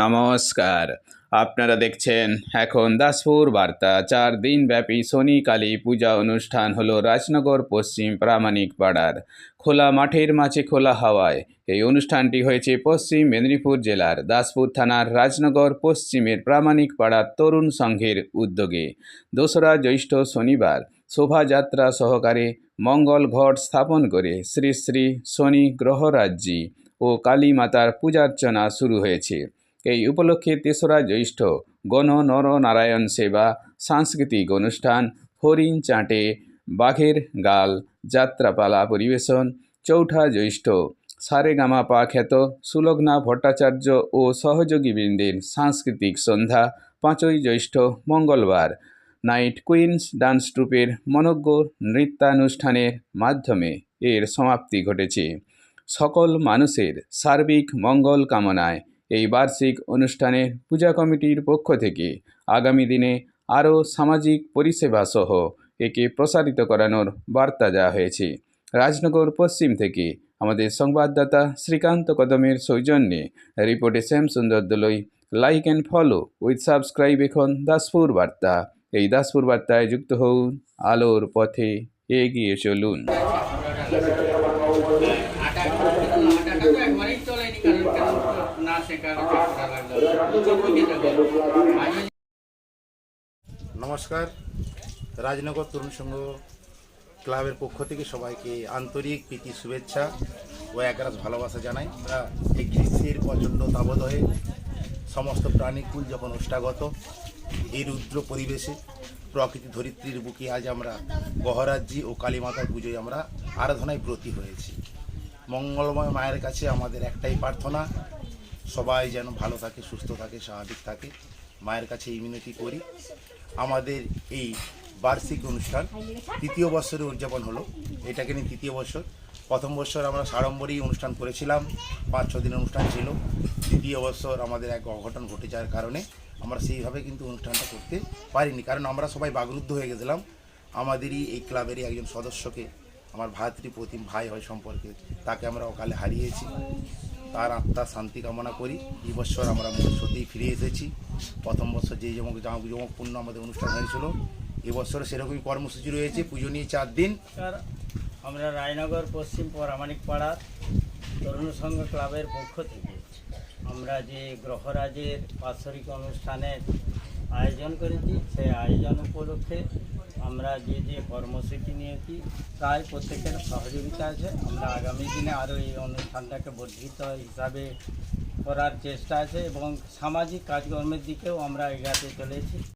নমস্কার, আপনারা দেখছেন এখন দাসপুর বার্তা। 4 দিন ব্যাপী শনি কালী পূজা অনুষ্ঠান হলো রাজনগর পশ্চিম প্রামাণিক পাড়ার খোলা মাঠের মাঝে খোলা হাওয়ায়। এই অনুষ্ঠানটি হয়েছে পশ্চিম মেদিনীপুর জেলার দাসপুর থানার রাজনগর পশ্চিমের প্রামাণিক পাড়ার তরুণ সংঘের উদ্যোগে 2রা জ্যৈষ্ঠ শনিবার শোভাযাত্রা সহকারে মঙ্গল ঘট স্থাপন করে শ্রী শ্রী শনি গ্রহরাজ্যী ও কালী মাতার পূজার্চনা শুরু হয়েছে। এই উপলক্ষে 3রা জ্যৈষ্ঠ গণ নর নারায়ণ সেবা, সাংস্কৃতিক অনুষ্ঠান, হরিণ চাটে, বাঘের গাল, যাত্রাপালা পরিবেশন, 4ঠা জ্যৈষ্ঠ সারেগামাপা খ্যাত সুলগ্না ভট্টাচার্য ও সহযোগীবৃন্দের সাংস্কৃতিক সন্ধ্যা, 5ই জ্যৈষ্ঠ মঙ্গলবার নাইট কুইন্স ডান্স ট্রুপের মনোজ্ঞ নৃত্যানুষ্ঠানের মাধ্যমে এর সমাপ্তি ঘটেছে। সকল মানুষের সার্বিক মঙ্গল কামনায় এই বার্ষিক অনুষ্ঠানে পূজা কমিটির পক্ষ থেকে আগামী দিনে আরও সামাজিক পরিষেবা সহ একে প্রসারিত করানোর বার্তা দেওয়া হয়েছে। রাজনগর পশ্চিম থেকে আমাদের সংবাদদাতা শ্রীকান্ত কদমের সৌজন্যে রিপোর্টে শ্যাম সুন্দর দলই। Like and follow with subscribe এখন দাসপুর বার্তা। এই দাসপুর বার্তায় যুক্ত হন, আলোর পথে এগিয়ে চলুন। নমস্কার, রাজনগর তরুণ সংঘ ক্লাবের পক্ষ থেকে সবাইকে আন্তরিক প্রীতি শুভেচ্ছা ও একরাশ ভালোবাসা জানাই। আমরা এই গ্রীষ্মের প্রচণ্ড তাবদহে সমস্ত প্রাণীকুল যখন ওষ্ঠাগত, এই রুদ্র পরিবেশে প্রকৃতি ধরিত্রীর বুকে আজ আমরা গহরাজ্যী ও কালীমাতার পুজোয় আমরা আরাধনায় ব্রতী হয়েছি। মঙ্গলময় মায়ের কাছে আমাদের একটাই প্রার্থনা, সবাই যেন ভালো থাকে, সুস্থ থাকে, স্বাভাবিক থাকে। মায়ের কাছে এই মিনতি করি। আমাদের এই বার্ষিক অনুষ্ঠান 3য় বৎসরে উদযাপন হলো। এটাকে নিয়ে 3য় বৎসর। প্রথম বৎসর আমরা সাড়ম্বরী অনুষ্ঠান করেছিলাম, 5-6 দিনের অনুষ্ঠান ছিল। 2য় বৎসর আমাদের এক অঘটন ঘটে যাওয়ার কারণে আমরা সেইভাবে কিন্তু অনুষ্ঠানটা করতে পারিনি, কারণ আমরা সবাই বাগরুদ্ধ হয়ে গেছিলাম। আমাদেরই এই ক্লাবেরই একজন সদস্যকে, আমার ভাতৃপ্রতিম ভাই হয় সম্পর্কে, তাকে আমরা অকালে হারিয়েছি। তার আত্মার শান্তি কামনা করি। এই বছর আমরা মূল সত্যিই ফিরে এসেছি। প্রথম বছর যেই জমকপূর্ণ আমাদের অনুষ্ঠান হয়েছিল, এবছরও সেরকমই কর্মসূচি রয়েছে। পুজো নিয়ে 4 দিন। আমরা রায়নগর পশ্চিম প্রামাণিক পাড়ার তরুণ সংঘ ক্লাবের পক্ষ থেকে আমরা যে গ্রহরাজের বাৎসরিক অনুষ্ঠানের আয়োজন করেছি, সেই আয়োজন উপলক্ষে আমরা যে কর্মসূচি নিয়েছি, প্রায় প্রত্যেকের সহযোগিতা আছে। আমরা আগামী দিনে আরও এই অনুষ্ঠানটাকে বর্ধিত হিসাবে করার চেষ্টা আছে এবং সামাজিক কাজকর্মের দিকেও আমরা এগোতে চলেছি।